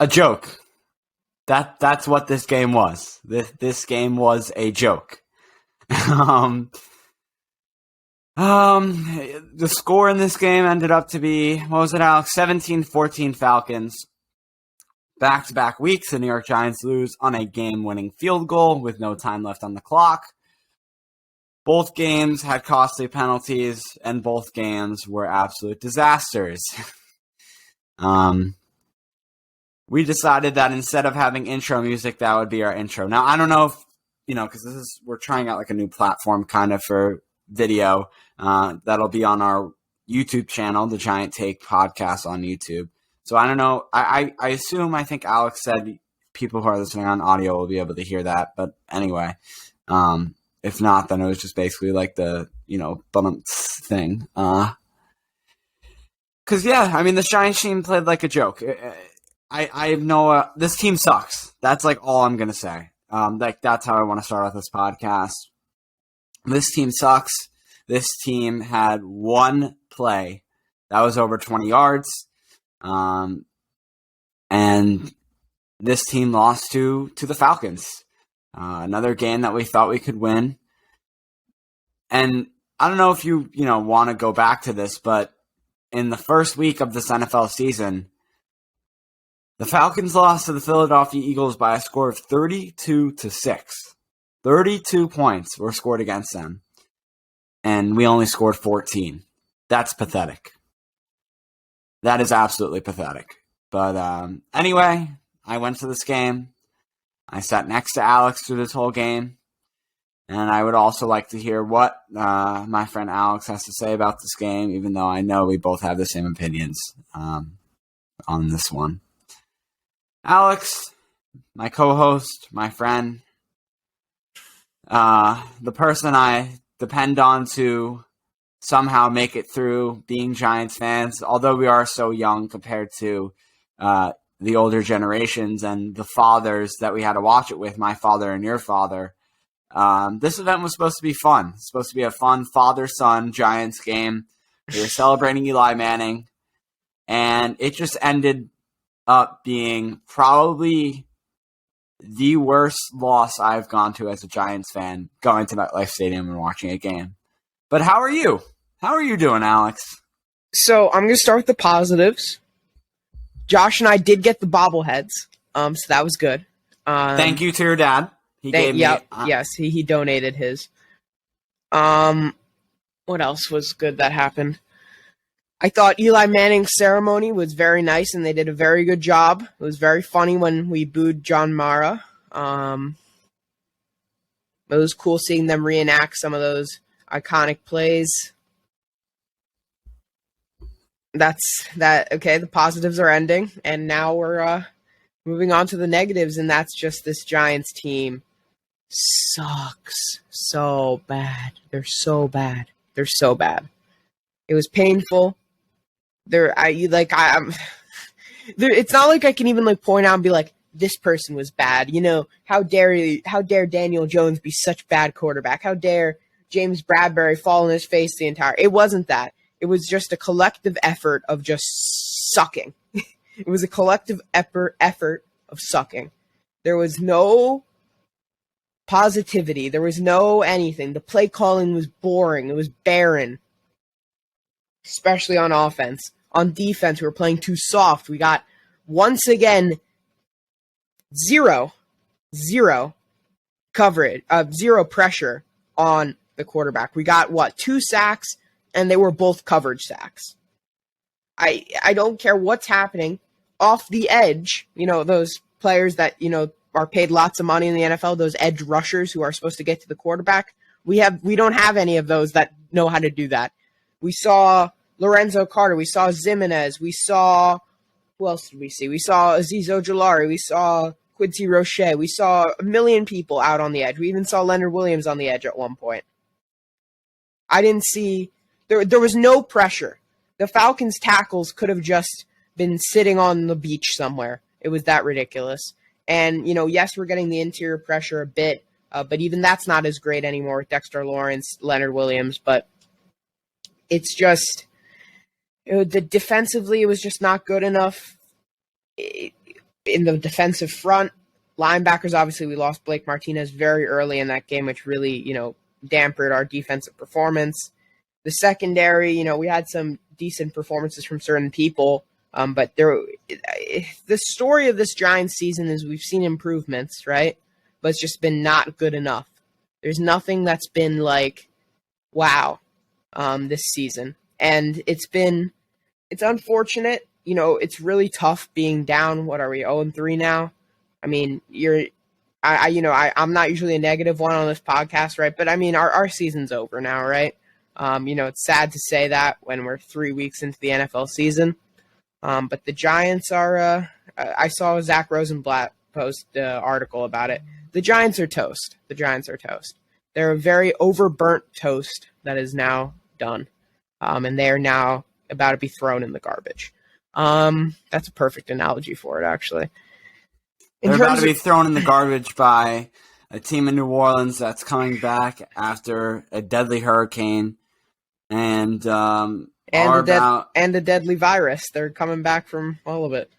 a joke. That's what this game was. This game was a joke. The score in this game ended up to be, what was it, Alex? 17-14 Falcons. Back-to-back weeks, the New York Giants lose on a game-winning field goal with no time left on the clock. Both games had costly penalties, and both games were absolute disasters. We decided that instead of having intro music, that would be our intro. Now, I don't know if, because we're trying out like a new platform kind of for video. That'll be on our YouTube channel, the Giant Take podcast on YouTube. So I don't know. I think Alex said people who are listening on audio will be able to hear that. But anyway, if not, then it was just basically like the, thing. Because, the Giants team played like a joke. I have no, this team sucks. That's like all I'm going to say. That's how I want to start off this podcast. This team sucks. This team had one play that was over 20 yards. And this team lost to the Falcons. Another game that we thought we could win. And I don't know if you want to go back to this, but in the first week of this NFL season, the Falcons lost to the Philadelphia Eagles by a score of 32-6. 32 points were scored against them. And we only scored 14. That's pathetic. That is absolutely pathetic. But anyway, I went to this game. I sat next to Alex through this whole game. And I would also like to hear what my friend Alex has to say about this game, even though I know we both have the same opinions on this one. Alex, my co-host, my friend, the person I depend on to somehow make it through being Giants fans, although we are so young compared to the older generations and the fathers that we had to watch it with, my father and your father. This event was supposed to be fun. It's supposed to be a fun father-son Giants game. We were celebrating Eli Manning, and it just ended up being probably the worst loss I've gone to as a Giants fan, going to MetLife Stadium and watching a game. But how are you? How are you doing, Alex? So I'm going to start with the positives. Josh and I did get the bobbleheads, so that was good. Thank you to your dad. He donated his. What else was good that happened? I thought Eli Manning's ceremony was very nice, and they did a very good job. It was very funny when we booed John Mara. It was cool seeing them reenact some of those iconic plays. That's that. Okay, the positives are ending, and now we're moving on to the negatives, and that's just this Giants team sucks so bad. They're so bad. They're so bad. It was painful. It's not like I can even point out and be like, this person was bad. How dare Daniel Jones be such bad quarterback? How dare James Bradbury fall on his face the entire? It wasn't that. It was just a collective effort of just sucking. It was a collective effort of sucking. There was no positivity. There was no anything. The play calling was boring. It was barren, especially on offense. On defense, we were playing too soft. We got, once again, zero coverage, zero pressure on the quarterback. We got, 2 sacks, and they were both coverage sacks. I don't care what's happening. Off the edge, those players that, are paid lots of money in the NFL, those edge rushers who are supposed to get to the quarterback, we don't have any of those that know how to do that. We saw Lorenzo Carter, we saw Zimenez, we saw, who else did we see? We saw Azeez Ojulari, we saw Quincy Roche, we saw a million people out on the edge. We even saw Leonard Williams on the edge at one point. I didn't see, there was no pressure. The Falcons' tackles could have just been sitting on the beach somewhere. It was that ridiculous. And, yes, we're getting the interior pressure a bit, but even that's not as great anymore with Dexter Lawrence, Leonard Williams. But it's just, defensively, it was just not good enough. It in the defensive front, linebackers, obviously we lost Blake Martinez very early in that game, which really, dampened our defensive performance. The secondary, we had some decent performances from certain people, but the story of this Giants season is we've seen improvements, right? But it's just been not good enough. There's nothing that's been like, wow, this season. And it's unfortunate. It's really tough being down. What are we, 0-3 now? I mean, I'm not usually a negative one on this podcast, right? But I mean, our season's over now, right? It's sad to say that when we're 3 weeks into the NFL season. But the Giants are, I saw a Zach Rosenblatt post article about it. The Giants are toast. The Giants are toast. They're a very overburnt toast that is now done. And they are now about to be thrown in the garbage. That's a perfect analogy for it, actually. They're about to be thrown in the garbage by a team in New Orleans that's coming back after a deadly hurricane and a deadly virus. They're coming back from all of it.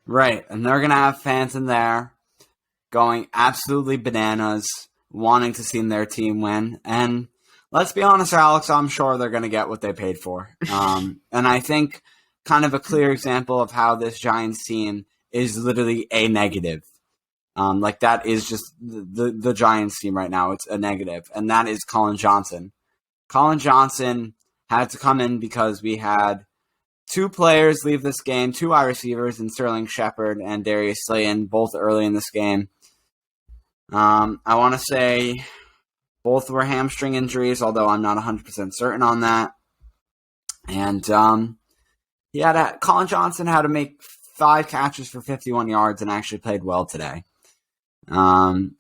Right, and they're going to have fans in there going absolutely bananas, wanting to see their team win. And let's be honest, Alex, I'm sure they're going to get what they paid for. And I think kind of a clear example of how this Giants team is literally a negative. That is just the Giants team right now. It's a negative, and that is Colin Johnson. Colin Johnson had to come in because we had two players leave this game, two wide receivers, and Sterling Shepard and Darius Slayton, both early in this game. I want to say both were hamstring injuries, although I'm not 100% certain on that. And Colin Johnson had to make 5 catches for 51 yards and actually played well today. And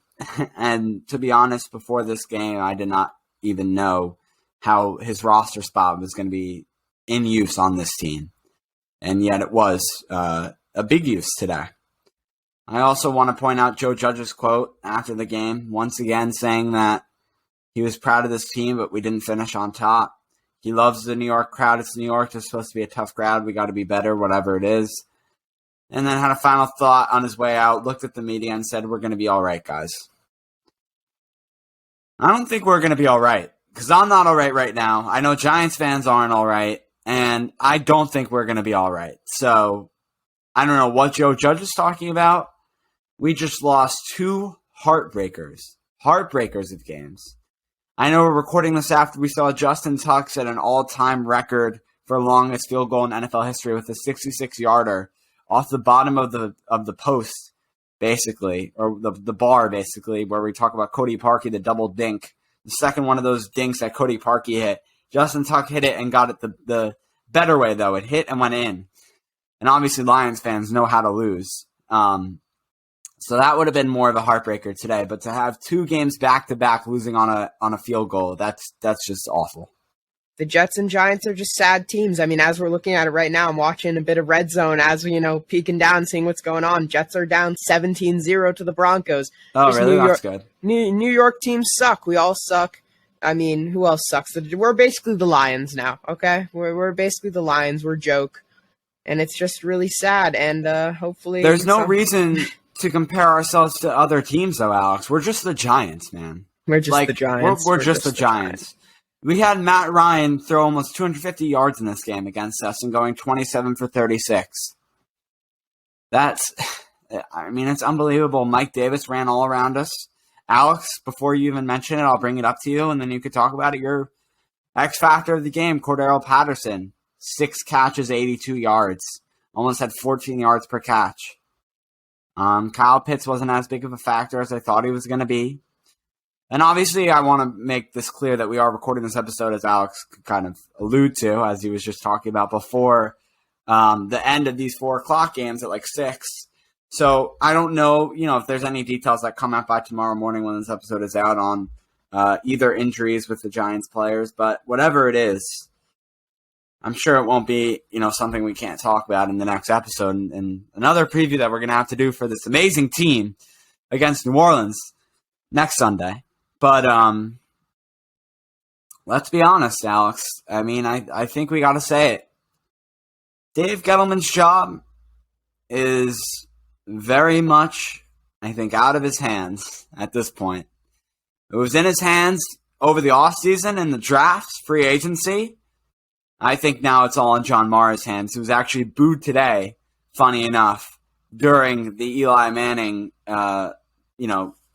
to be honest, before this game, I did not even know how his roster spot was going to be in use on this team. And yet it was a big use today. I also want to point out Joe Judge's quote after the game, once again saying that he was proud of this team, but we didn't finish on top. He loves the New York crowd. It's New York. It's supposed to be a tough crowd. We got to be better, whatever it is. And then had a final thought on his way out, looked at the media and said, we're going to be all right, guys. I don't think we're going to be all right, because I'm not all right now. I know Giants fans aren't all right, and I don't think we're going to be all right. So I don't know what Joe Judge is talking about. We just lost 2 heartbreakers of games. I know we're recording this after we saw Justin Tuck set an all-time record for longest field goal in NFL history with a 66-yarder off the bottom of the post, basically, or the bar, basically, where we talk about Cody Parkey, the double dink. The second one of those dinks that Cody Parkey hit. Justin Tuck hit it and got it the better way, though. It hit and went in. And obviously Lions fans know how to lose. So that would have been more of a heartbreaker today. But to have 2 games back-to-back losing on a field goal, that's just awful. The Jets and Giants are just sad teams. I mean, as we're looking at it right now, I'm watching a bit of Red Zone as we, peeking down, seeing what's going on. Jets are down 17-0 to the Broncos. Oh, really? That's good. New York teams suck. We all suck. I mean, who else sucks? We're basically the Lions now, okay? We're basically the Lions. We're joke. And it's just really sad. And hopefully... There's no reason to compare ourselves to other teams, though, Alex. We're just the Giants, man. We're just the Giants. We're just the Giants. We had Matt Ryan throw almost 250 yards in this game against us and going 27 for 36. It's unbelievable. Mike Davis ran all around us. Alex, before you even mention it, I'll bring it up to you, and then you could talk about it. Your X factor of the game, Cordero Patterson, 6 catches, 82 yards. Almost had 14 yards per catch. Kyle Pitts wasn't as big of a factor as I thought he was going to be. And obviously, I want to make this clear that we are recording this episode, as Alex could kind of allude to, as he was just talking about before the end of these 4 o'clock games at like 6. So I don't know, if there's any details that come out by tomorrow morning when this episode is out on either injuries with the Giants players, but whatever it is, I'm sure it won't be, something we can't talk about in the next episode and another preview that we're going to have to do for this amazing team against New Orleans next Sunday. But let's be honest, Alex. I mean, I think we got to say it. Dave Gettleman's job is very much, I think, out of his hands at this point. It was in his hands over the offseason and the draft, free agency. I think now it's all in John Mara's hands. He was actually booed today, funny enough, during the Eli Manning,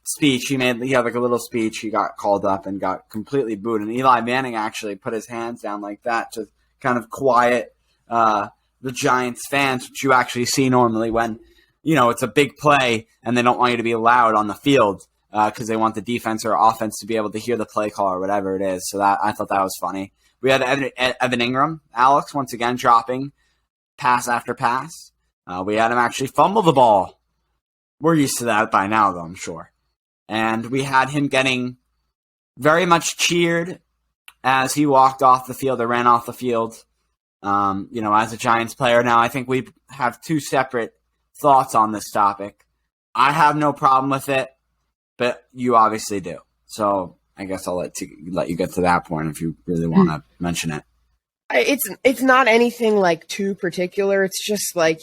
speech. He had like a little speech. He got called up and got completely booed. And Eli Manning actually put his hands down like that to kind of quiet the Giants fans, which you actually see normally when, it's a big play and they don't want you to be loud on the field because they want the defense or offense to be able to hear the play call or whatever it is. So I thought that was funny. We had Evan Ingram, Alex, once again dropping pass after pass. We had him actually fumble the ball. We're used to that by now, though, I'm sure. And we had him getting very much cheered as he walked off the field or ran off the field. As a Giants player now, I think we have two separate thoughts on this topic. I have no problem with it, but you obviously do. So I guess I'll let you get to that point if you really want to mention it. It's not anything like too particular. It's just like,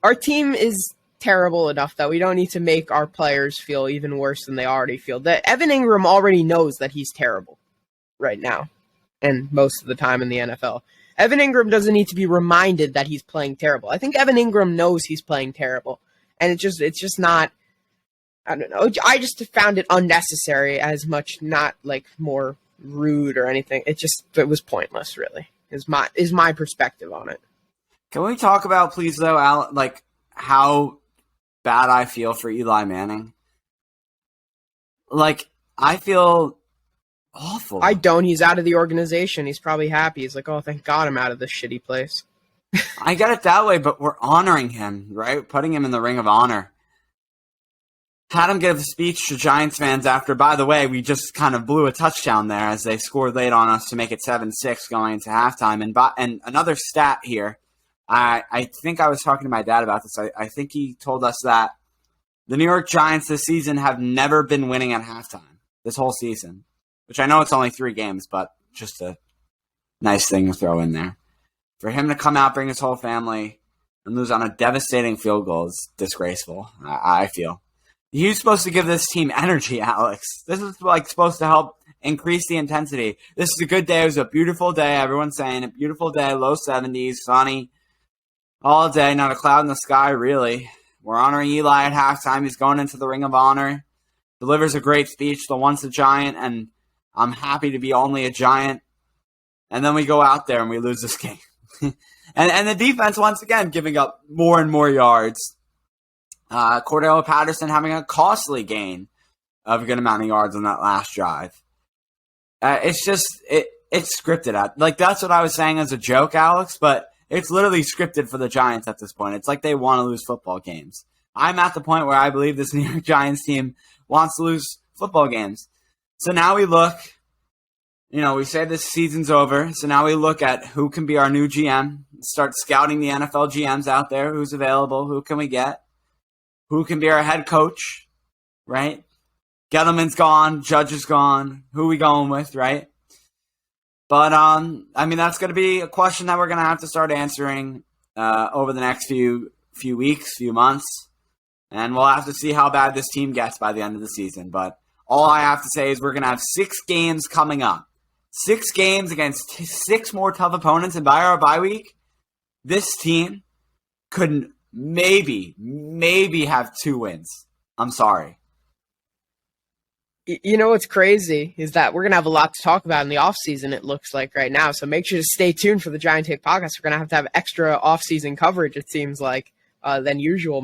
our team is terrible enough that we don't need to make our players feel even worse than they already feel. That Evan Ingram already knows that he's terrible right now and most of the time in the NFL. Evan Ingram doesn't need to be reminded that he's playing terrible. I think Evan Ingram knows he's playing terrible. And it's just not, I don't know. I just found it unnecessary as much, not like more rude or anything. It was pointless, really, is my perspective on it. Can we talk about, please, though, like how bad I feel for Eli Manning? Like, I feel awful. I don't. He's out of the organization. He's probably happy. He's like, oh, thank God I'm out of this shitty place. I get it that way, but we're honoring him, right? Putting him in the Ring of Honor. Had him give a speech to Giants fans after, by the way, we just kind of blew a touchdown there as they scored late on us to make it 7-6 going into halftime. And another stat here, I think I was talking to my dad about this. I think he told us that the New York Giants this season have never been winning at halftime this whole season, which I know it's only 3 games, but just a nice thing to throw in there. For him to come out, bring his whole family, and lose on a devastating field goal is disgraceful, I feel. You're supposed to give this team energy, Alex. This is supposed to help increase the intensity. This is a good day. It was a beautiful day. Everyone's saying a beautiful day, low 70s, sunny, all day, not a cloud in the sky, really. We're honoring Eli at halftime. He's going into the Ring of Honor, delivers a great speech, the once a Giant, and I'm happy to be only a Giant. And then we go out there and we lose this game. and the defense, once again, giving up more and more yards. Cordell Patterson having a costly gain of a good amount of yards on that last drive. It's scripted. That's what I was saying as a joke, Alex, but it's literally scripted for the Giants at this point. It's like they want to lose football games. I'm at the point where I believe this New York Giants team wants to lose football games. So now we look, we say this season's over, so now we look at who can be our new GM, start scouting the NFL GMs out there, who's available, who can we get? Who can be our head coach, right? Gettleman's gone, Judge is gone. Who are we going with, right? But, that's going to be a question that we're going to have to start answering over the next few weeks, few months. And we'll have to see how bad this team gets by the end of the season. But all I have to say is we're going to have 6 games coming up. 6 games against 6 more tough opponents. And by our bye week, this team could maybe have 2 wins. I'm sorry. What's crazy is that we're going to have a lot to talk about in the offseason, it looks like right now. So make sure to stay tuned for the Giant Take podcast. We're going to have extra offseason coverage, it seems like, than usual.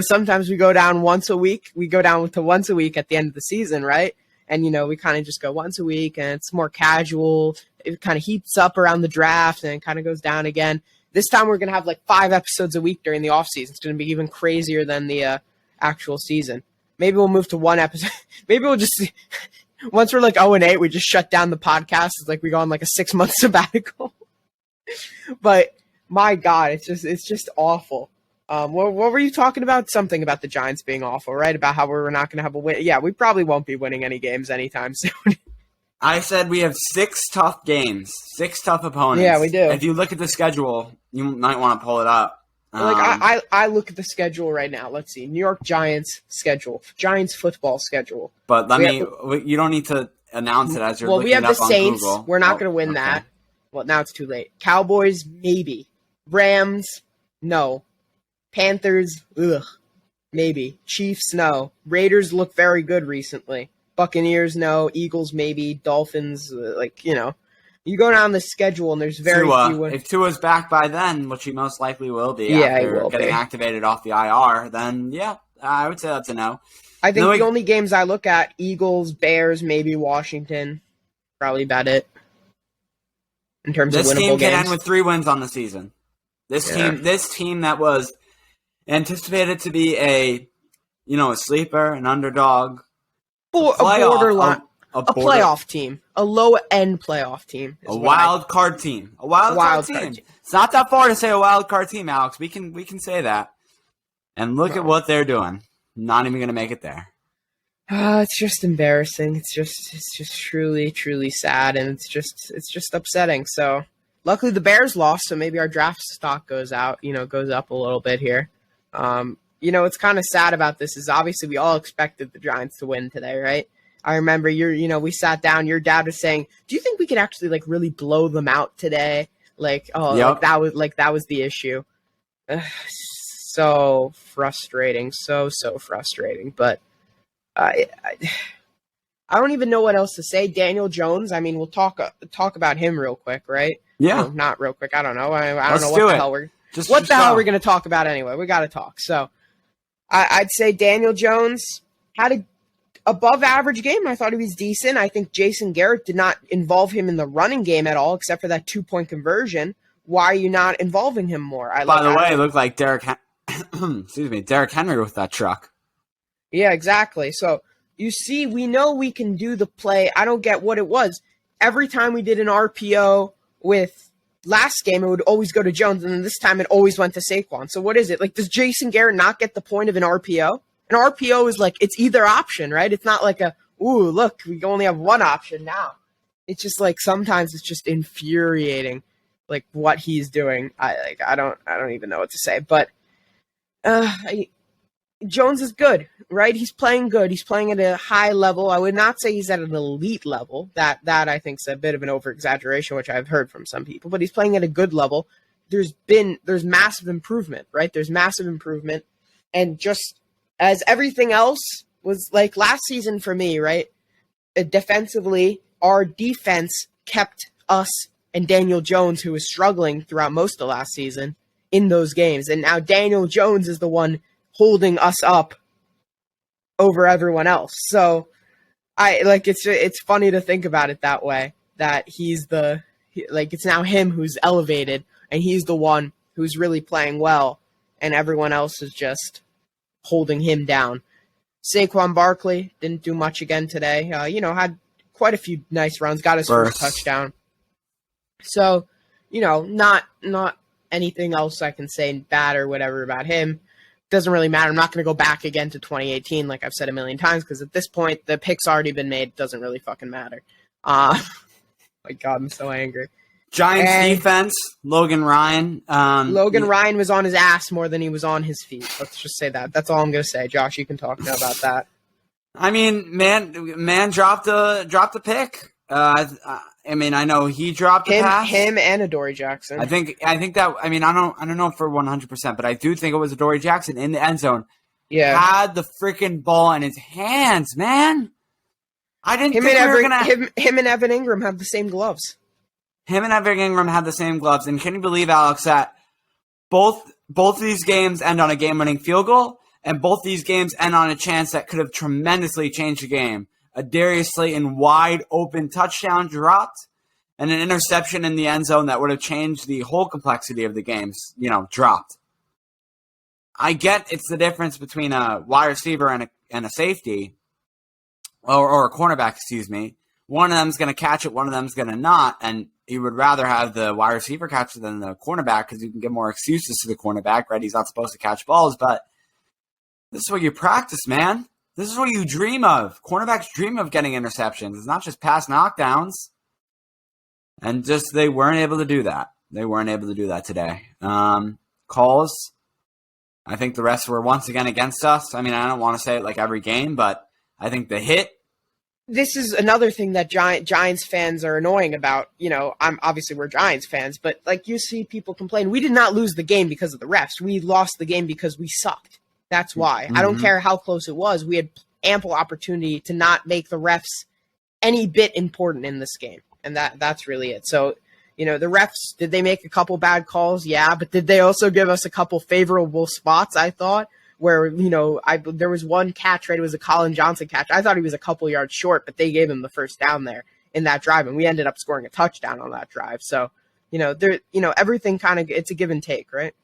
Sometimes we go down once a week. We go down to once a week at the end of the season, right? And, we kind of just go once a week, and it's more casual. It kind of heats up around the draft, and it kind of goes down again. This time we're going to have 5 episodes a week during the offseason. It's going to be even crazier than the actual season. Maybe we'll move to 1 episode. Maybe we'll just – once we're 0-8, we just shut down the podcast. It's like we go on a 6-month sabbatical. But, my God, it's just awful. What were you talking about? Something about the Giants being awful, right? About how we're not going to have a win. Yeah, we probably won't be winning any games anytime soon. I said we have 6 tough games, 6 tough opponents. Yeah, we do. If you look at the schedule, you might want to pull it up. I look at the schedule right now. Let's see. New York Giants schedule. Giants football schedule. But you don't need to announce it as you're well, looking we have it up the on Saints. Google. We're not going to win that. Well, now it's too late. Cowboys, maybe. Rams, no. Panthers, ugh, maybe. Chiefs, no. Raiders look very good recently. Buccaneers, no. Eagles, maybe. Dolphins, you go down the schedule and there's very few. If Tua's back by then, which he most likely will be after getting activated off the IR, then I would say that's a no. I think the only games I look at, Eagles, Bears, maybe Washington. Probably about it. In terms of winnable games. This team can end with 3 wins on the season. This team that was anticipated to be a sleeper, an underdog, a borderline, a playoff team, a low-end playoff team, a wild card team, a wild card team. It's not that far to say a wild card team, Alex. We can say that. And look at what they're doing. Not even going to make it there. It's just embarrassing. It's just truly, truly sad, and it's just upsetting. So, luckily the Bears lost, so maybe our draft stock goes up a little bit here. What's kind of sad about this is obviously we all expected the Giants to win today, right? I remember we sat down. Your dad was saying, "Do you think we could actually really blow them out today?" That was the issue. So frustrating, so frustrating. But I don't even know what else to say. Daniel Jones. I mean, we'll talk about him real quick, right? Yeah. No, not real quick. I don't know. I don't know what the hell we're going to talk about anyway. We got to talk. So I'd say Daniel Jones had a above average game. I thought he was decent. I think Jason Garrett did not involve him in the running game at all, except for that 2-point conversion. Why are you not involving him more? By the way, it looked like Derrick Henry with that truck. Yeah, exactly. So you see, we know we can do the play. I don't get what it was. Every time we did an RPO with last game, it would always go to Jones, and then this time it always went to Saquon. So what is it? Does Jason Garrett not get the point of an RPO? An RPO is it's either option, right? It's not look, we only have one option now. It's just sometimes it's just infuriating, what he's doing. I don't even know what to say. But Jones is good, right? He's playing good. He's playing at a high level. I would not say he's at an elite level. That I think is a bit of an over-exaggeration, which I've heard from some people. But he's playing at a good level. There's massive improvement, right? There's massive improvement. And just as everything else was last season for me, right? Defensively, our defense kept us and Daniel Jones, who was struggling throughout most of last season, in those games. And now Daniel Jones is the one holding us up over everyone else. So it's funny to think about it that way, that it's now him who's elevated and he's the one who's really playing well and everyone else is just holding him down. Saquon Barkley didn't do much again today. Had quite a few nice runs, got his first touchdown. So, not anything else I can say bad or whatever about him. Doesn't really matter. I'm not going to go back again to 2018 like I've said a million times, because at this point, the pick's already been made. It doesn't really fucking matter. My God, I'm so angry. Giants defense, Logan Ryan. Ryan was on his ass more than he was on his feet. Let's just say that. That's all I'm going to say. Josh, you can talk now about that. I mean, man dropped a pick. I know he dropped a pass. Him and Adoree Jackson. I think that. I don't know for 100%, but I do think it was Adoree Jackson in the end zone. Yeah, had the freaking ball in his hands, man. I didn't think we were gonna. Him and Evan Ingram have the same gloves. Him and Evan Ingram had the same gloves, and can you believe, Alex, that both of these games end on a game-winning field goal, and both these games end on a chance that could have tremendously changed the game. A Darius Slayton wide-open touchdown dropped, and an interception in the end zone that would have changed the whole complexity of the games, dropped. I get it's the difference between a wide receiver and a safety, or a cornerback, excuse me. One of them's going to catch it, one of them's going to not, and you would rather have the wide receiver catch it than the cornerback because you can get more excuses to the cornerback, right? He's not supposed to catch balls, but this is what you practice, man. This is what you dream of. Cornerbacks dream of getting interceptions. It's not just pass knockdowns. And just they weren't able to do that. They weren't able to do that today. Calls. I think the refs were once again against us. I mean, I don't want to say it like every game, but I think the hit. This is another thing that Giants fans are annoying about. We're Giants fans, but like you see people complain, we did not lose the game because of the refs. We lost the game because we sucked. That's why. Mm-hmm. I don't care how close it was. We had ample opportunity to not make the refs any bit important in this game. And that's really it. So, the refs, did they make a couple bad calls? Yeah, but did they also give us a couple favorable spots, I thought? Where, there was one catch, right? It was a Colin Johnson catch. I thought he was a couple yards short, but they gave him the first down there in that drive, and we ended up scoring a touchdown on that drive. So, everything kind of, it's a give and take, right?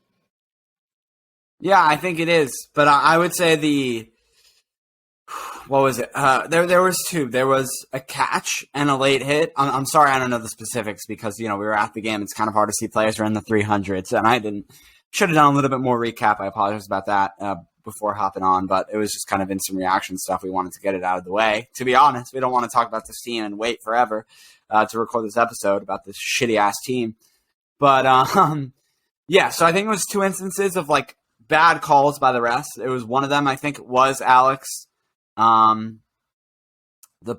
Yeah, I think it is. But I would say what was it? There was two. There was a catch and a late hit. I'm sorry, I don't know the specifics because, we were at the game. It's kind of hard to see players are in the 300s, and I should have done a little bit more recap. I apologize about that before hopping on, but it was just kind of instant reaction stuff. We wanted to get it out of the way. To be honest, we don't want to talk about this team and wait forever to record this episode about this shitty-ass team. But, yeah, so I think it was two instances of, like, bad calls by the refs. It was one of them, I think, was Alex, the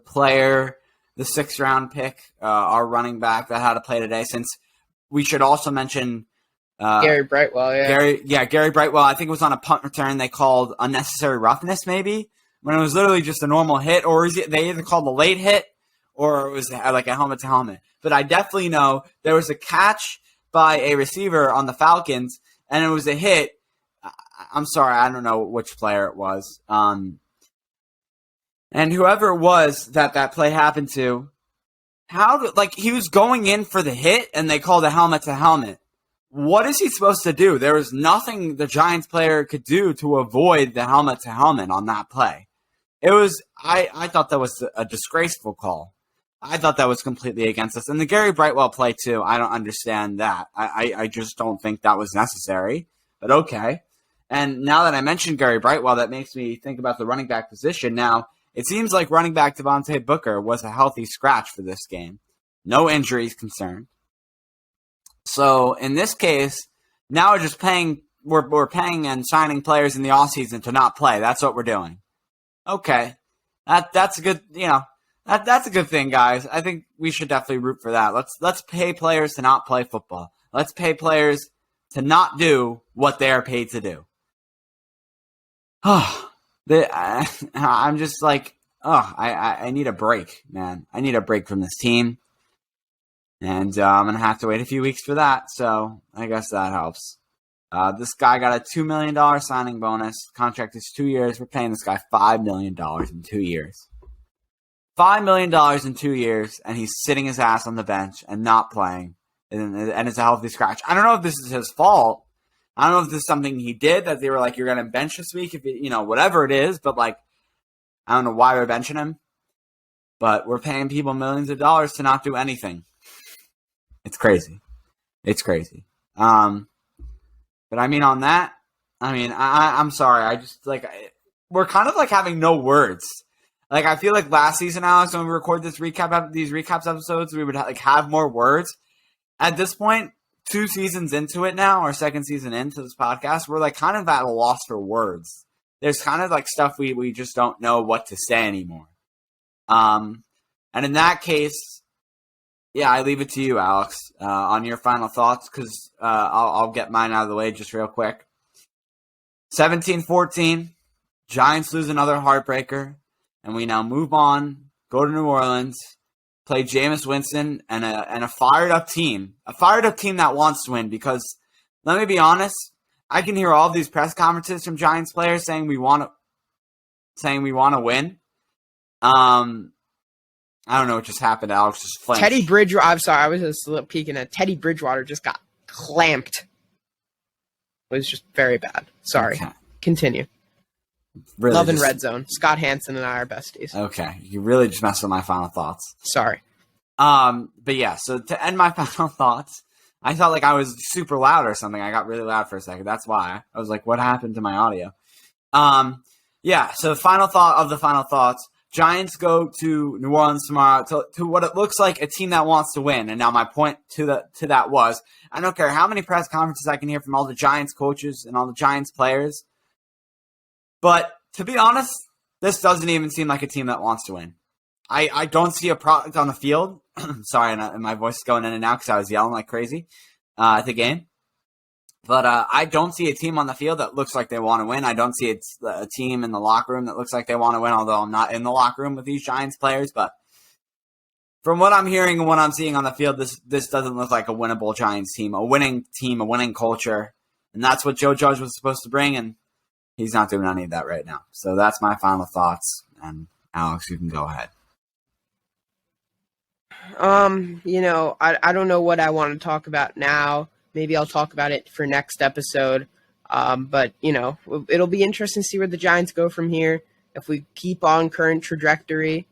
player, the 6th-round pick, our running back that had to play today. Since we should also mention Gary Brightwell, yeah. Gary Brightwell. I think it was on a punt return. They called unnecessary roughness, maybe, when it was literally just a normal hit, or they either called a late hit or it was like a helmet to helmet. But I definitely know there was a catch by a receiver on the Falcons, and it was a hit. I'm sorry, I don't know which player it was. And whoever it was that play happened to, he was going in for the hit, and they called a helmet to helmet. What is he supposed to do? There was nothing the Giants player could do to avoid the helmet to helmet on that play. It was, I thought that was a disgraceful call. I thought that was completely against us. And the Gary Brightwell play too, I don't understand that. I just don't think that was necessary, but okay. And now that I mentioned Gary Brightwell, that makes me think about the running back position. Now, it seems like running back Devontae Booker was a healthy scratch for this game. No injuries concerned. So in this case, now we're just paying and signing players in the offseason to not play. That's what we're doing. Okay. That's a good, that's a good thing, guys. I think we should definitely root for that. Let's pay players to not play football. Let's pay players to not do what they are paid to do. I'm just like, I need a break, man. I need a break from this team. And I'm going to have to wait a few weeks for that, so I guess that helps. This guy got a $2 million signing bonus. Contract is 2 years. We're paying this guy $5 million in 2 years. $5 million in 2 years, and he's sitting his ass on the bench and not playing, and it's a healthy scratch. I don't know if this is his fault. I don't know if this is something he did that they were like, you're going to bench this week, whatever it is, but like, I don't know why we're benching him, but we're paying people millions of dollars to not do anything. It's crazy. It's crazy. But I mean, on that, I'm sorry. I just we're kind of like having no words. Like, I feel like last season, Alex, when we record these recaps episodes, we would have more words. At this point, 2 seasons into it now, our second season into this podcast, we're kind of at a loss for words. There's kind of stuff we just don't know what to say anymore. And in that case, yeah, I leave it to you, Alex, on your final thoughts, because I'll get mine out of the way just real quick. 17-14, Giants lose another heartbreaker, and we now move on, go to New Orleans, play Jameis Winston and a fired-up team. A fired-up team that wants to win, because, let me be honest, I can hear all of these press conferences from Giants players saying we want to win. I don't know what just happened. Alex just flinched. Teddy Bridgewater. I'm sorry. I was just peeking at Teddy Bridgewater. Just got clamped. It was just very bad. Sorry. Okay. Continue. Really Love in red zone. Scott Hansen and I are besties. Okay, you really just messed with my final thoughts. Sorry. But yeah. So to end my final thoughts, I felt like I was super loud or something. I got really loud for a second. That's why I was like, "What happened to my audio?" Yeah. So final thought of the final thoughts. Giants go to New Orleans tomorrow to what it looks like a team that wants to win. And now my point to that was, I don't care how many press conferences I can hear from all the Giants coaches and all the Giants players, but to be honest, this doesn't even seem like a team that wants to win. I don't see a product on the field. Sorry, and my voice is going in and out because I was yelling like crazy at the game. But I don't see a team on the field that looks like they want to win. I don't see a team in the locker room that looks like they want to win, although I'm not in the locker room with these Giants players. But from what I'm hearing and what I'm seeing on the field, this doesn't look like a winnable Giants team, a winning culture. And that's what Joe Judge was supposed to bring, and he's not doing any of that right now. So that's my final thoughts. And Alex, you can go ahead. I don't know what I want to talk about now. Maybe I'll talk about it for next episode. But, it'll be interesting to see where the Giants go from here. If we keep on current trajectory,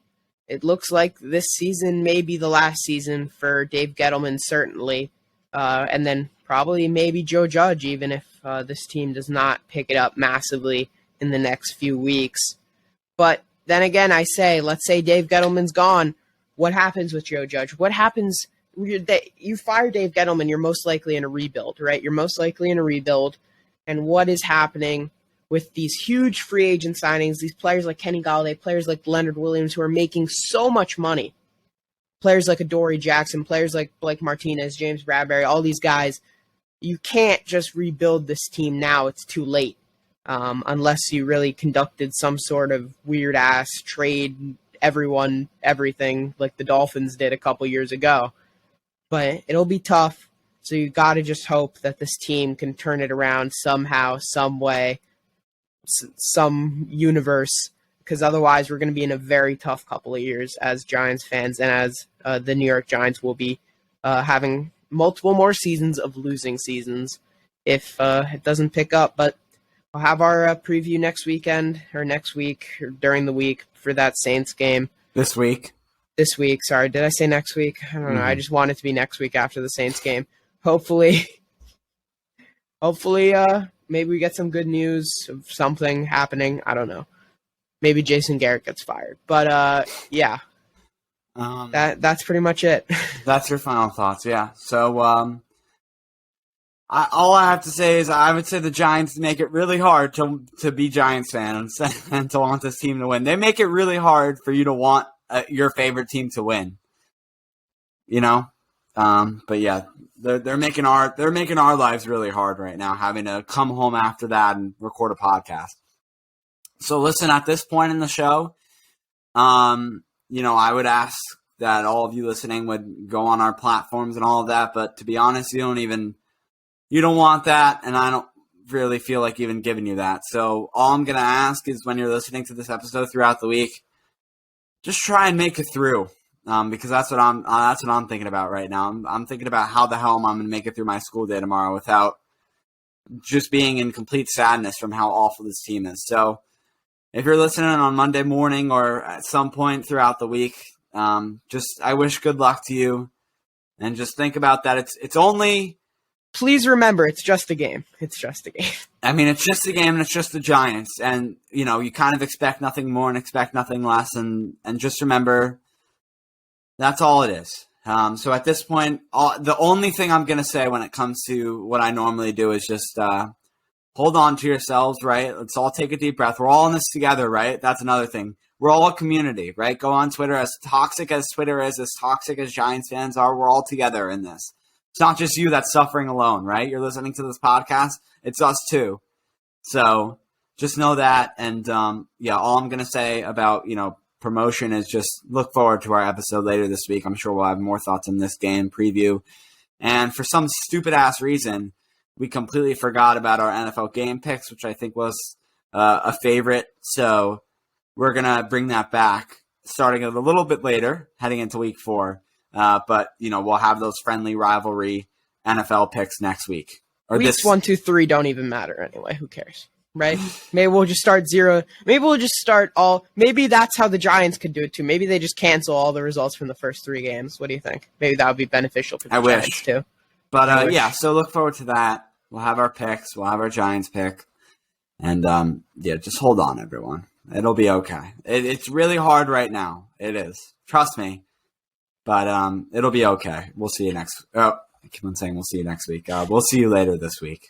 it looks like this season may be the last season for Dave Gettleman, certainly. And then probably maybe Joe Judge, even if this team does not pick it up massively in the next few weeks. But then again, I say, let's say Dave Gettleman's gone. What happens with Joe Judge? What happens? You fire Dave Gettleman, you're most likely in a rebuild, right? You're most likely in a rebuild. And what is happening with these huge free agent signings, these players like Kenny Golladay, players like Leonard Williams, who are making so much money, players like Adoree Jackson, players like Blake Martinez, James Bradbury, all these guys, you can't just rebuild this team now. It's too late. Unless you really conducted some sort of weird-ass trade, everything, like the Dolphins did a couple years ago. But it'll be tough, so you got to just hope that this team can turn it around somehow, some way, some universe, because otherwise we're going to be in a very tough couple of years as Giants fans, and as the New York Giants will be having multiple more seasons of losing seasons if it doesn't pick up. But we'll have our preview next week, or during the week for that Saints game. This week, sorry. Did I say next week? I don't know. I just want it to be next week after the Saints game. Hopefully, maybe we get some good news of something happening. I don't know. Maybe Jason Garrett gets fired. But, yeah. That's pretty much it. That's your final thoughts, yeah. So, all I have to say is I would say the Giants make it really hard to be Giants fans and to want this team to win. They make it really hard for you to want your favorite team to win. But yeah, they're making our lives really hard right now, having to come home after that and record a podcast. So listen, at this point in the show, I would ask that all of you listening would go on our platforms and all of that. But to be honest, you don't want that, and I don't really feel like even giving you that. So all I'm going to ask is when you're listening to this episode throughout the week, just try and make it through, because that's what I'm thinking about right now. I'm thinking about how the hell I'm going to make it through my school day tomorrow without just being in complete sadness from how awful this team is. So if you're listening on Monday morning or at some point throughout the week, I wish good luck to you, and just think about that. It's only. Please remember, it's just a game. It's just a game. I mean, it's just a game, and it's just the Giants. And, you kind of expect nothing more and expect nothing less. And just remember, that's all it is. So at this point, the only thing I'm going to say when it comes to what I normally do is just hold on to yourselves, right? Let's all take a deep breath. We're all in this together, right? That's another thing. We're all a community, right? Go on Twitter. As toxic as Twitter is, as toxic as Giants fans are, we're all together in this. It's not just you that's suffering alone, right? You're listening to this podcast. It's us too. So just know that. And all I'm going to say about, promotion is just look forward to our episode later this week. I'm sure we'll have more thoughts on this game preview. And for some stupid ass reason, we completely forgot about our NFL game picks, which I think was a favorite. So we're going to bring that back starting a little bit later, heading into week 4. But we'll have those friendly rivalry NFL picks next week. Or weeks 1, 2, 3 don't even matter anyway. Who cares, right? Maybe we'll just start 0. Maybe we'll just start all. Maybe that's how the Giants could do it too. Maybe they just cancel all the results from the first 3 games. What do you think? Maybe that would be beneficial for the Giants too. But so look forward to that. We'll have our picks. We'll have our Giants pick, and just hold on, everyone. It'll be okay. It's really hard right now. It is. Trust me. But it'll be okay. We'll see you next. Oh, I keep on saying we'll see you next week. We'll see you later this week.